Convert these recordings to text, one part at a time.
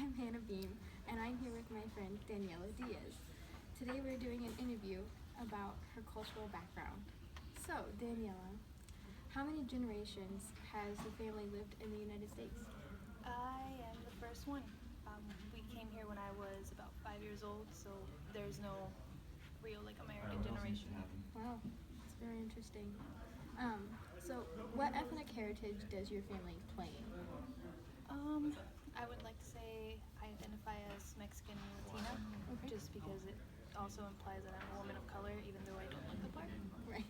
I'm Hannah Beam, and I'm here with my friend Daniela Diaz. Today we're doing an interview about her cultural background. So, Daniela, how many generations has the family lived in the United States? I am the first one. We came here when I was about 5 years old, so there's no real American generation. Wow, that's very interesting. So what ethnic heritage does your family claim? I would like to say I identify as Mexican and Latina, Okay. just because it also implies that I'm a woman of color, even though I don't look the part. Right.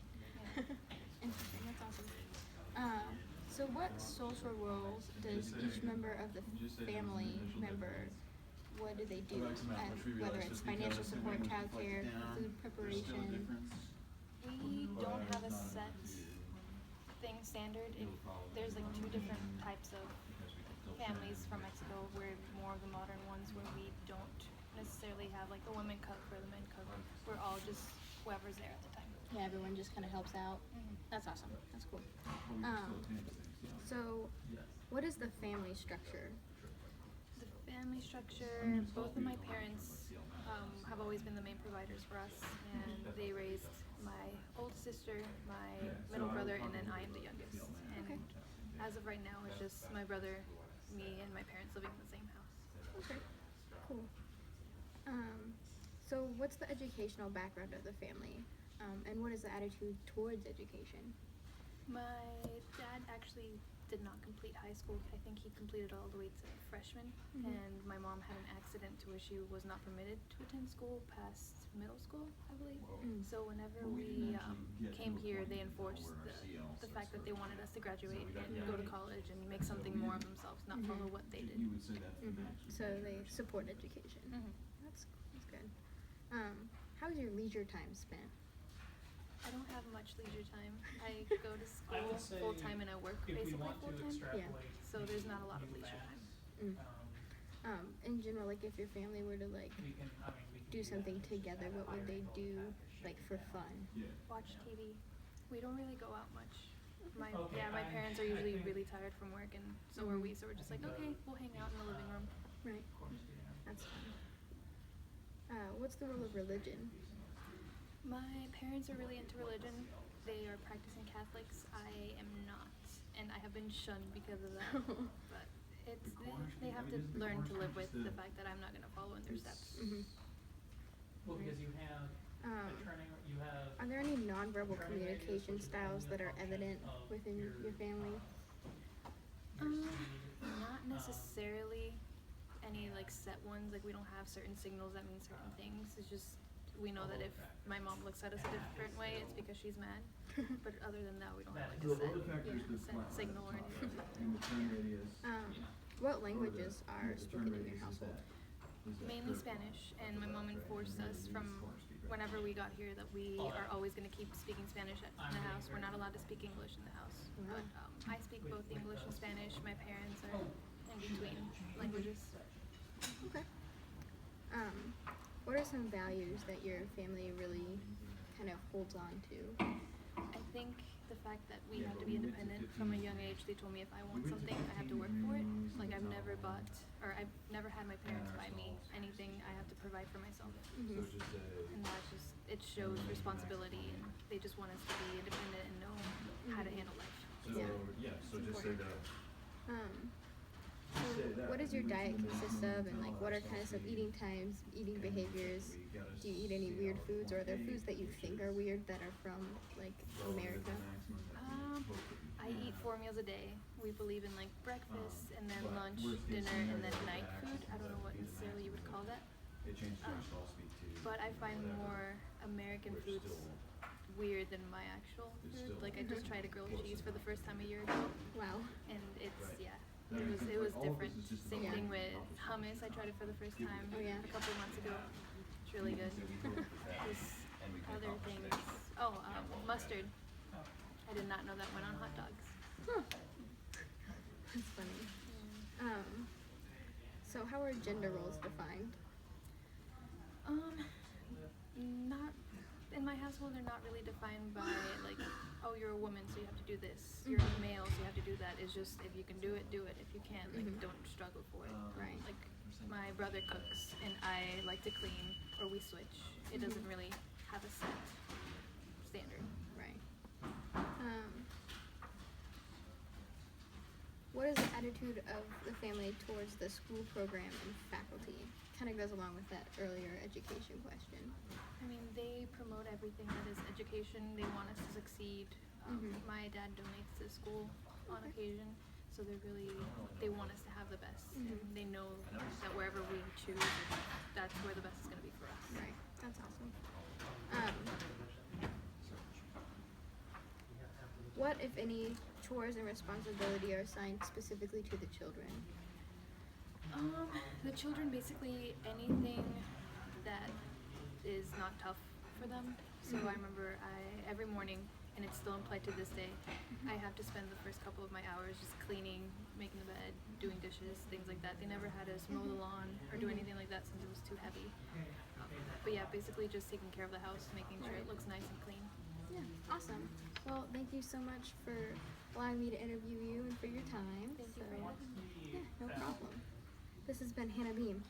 Yeah. Interesting. That's awesome. So what social roles does each member of the family member? What do they do? Whether it's financial support, childcare, food preparation. We don't have a set thing standard. There's two different types of families from Mexico. We're more of the modern ones where we don't necessarily have the women cook or the men cook. We're all just whoever's there at the time. Yeah, everyone just kind of helps out. Mhm. That's awesome. That's cool. So, what is the family structure? The family structure, both of my parents have always been the main providers for us, and they raised my oldest sister, my middle brother, and then I am the youngest. And Okay. as of right now, it's just my brother, me, and my parents living in the same house. Okay. Cool. So, what's the educational background of the family? And what is the attitude towards education? My dad actually did not complete high school. I think he completed all the way to freshman. Mhm. And my mom had an accident to where she was not permitted to attend school past middle school, I believe. Mm. So whenever we came here, they enforced the fact that they wanted us to graduate and go to college and make something more of themselves, not follow what they did. So they support education. Mhm. That's good. How's your leisure time spent? I don't have much leisure time. I go to school full time and I work basically full time. Yeah. So there's not a lot of leisure time. Mm. In general, if your family were to do something together, what would they do for fun? Watch TV. We don't really go out much. My parents are usually really tired from work, and so are we. So we're just okay, we'll hang out in the living room. Right. That's fun. What's the role of religion? My parents are really into religion. They are practicing Catholics. I am not, and I have been shunned because of that. But they have to learn to live with the fact that I'm not going to follow in their steps. Mm-hmm. Well, because you have Are there any nonverbal communication styles that are evident within your family? Not necessarily any set ones. We don't have certain signals that mean certain things. It's just we know that if my mom looks at us a different way, it's because she's mad. But other than that, we don't have a set signal or anything. What languages are spoken in your household? Mainly Spanish, and my mom enforced us from whenever we got here that we are always going to keep speaking Spanish in the house. We're not allowed to speak English in the house. But I speak both English and Spanish. My parents are in between languages. Okay. What are some values that your family really kind of holds on to? I think the fact that we have to be independent from a young age. They told me if I want something, I have to work for it. I've never had my parents buy me anything. I have to provide for myself. Mm-hmm. And it shows responsibility, and they just want us to be independent and know how to handle life. So what does your diet consist of, and what are kind of some eating times, eating behaviors? Do you eat any weird foods, or are there foods that you think are weird that are from America? I eat 4 meals a day. We believe in breakfast and then lunch, dinner, and then night food. I don't know what necessarily you would call that. But I find more American foods weird than my actual food. I just tried a grilled cheese for the first time a year ago. Wow. And it was different. Same thing with hummus. I tried it for the first time a couple months ago. It's really good. This other things. Mustard. I did not know that went on hot dogs. Huh. That's funny. So how are gender roles defined? Not in my household, they're not really defined by like, oh, you're a woman, so you have to do this. You're a male, so you have to do that. It's just if you can do it, do it. If you can't, like, don't struggle for it. Right. Like my brother cooks and I like to clean, or we switch. It doesn't really have a set standard. Right. What is the attitude of the family towards the school program and faculty? Kind of goes along with that earlier education question. I mean, they promote everything that is education. They want us to succeed. My dad donates to the school on occasion, so they want us to have the best, and they know that wherever we choose, that's where the best is going to be for us. Right. That's awesome. What, if any, chores and responsibility are assigned specifically to the children? The children, basically anything that is not tough for them. So I remember every morning, and it's still implied to this day, I have to spend the first couple of my hours just cleaning, making the bed, doing dishes, things like that. They never had us mow the lawn or do anything like that since it was too heavy. But yeah, basically just taking care of the house, making sure it looks nice and clean. Yeah, awesome. Well, thank you so much for allowing me to interview you and for your time. Thank you for having me. Yeah, no problem. This has been Hannah Beam.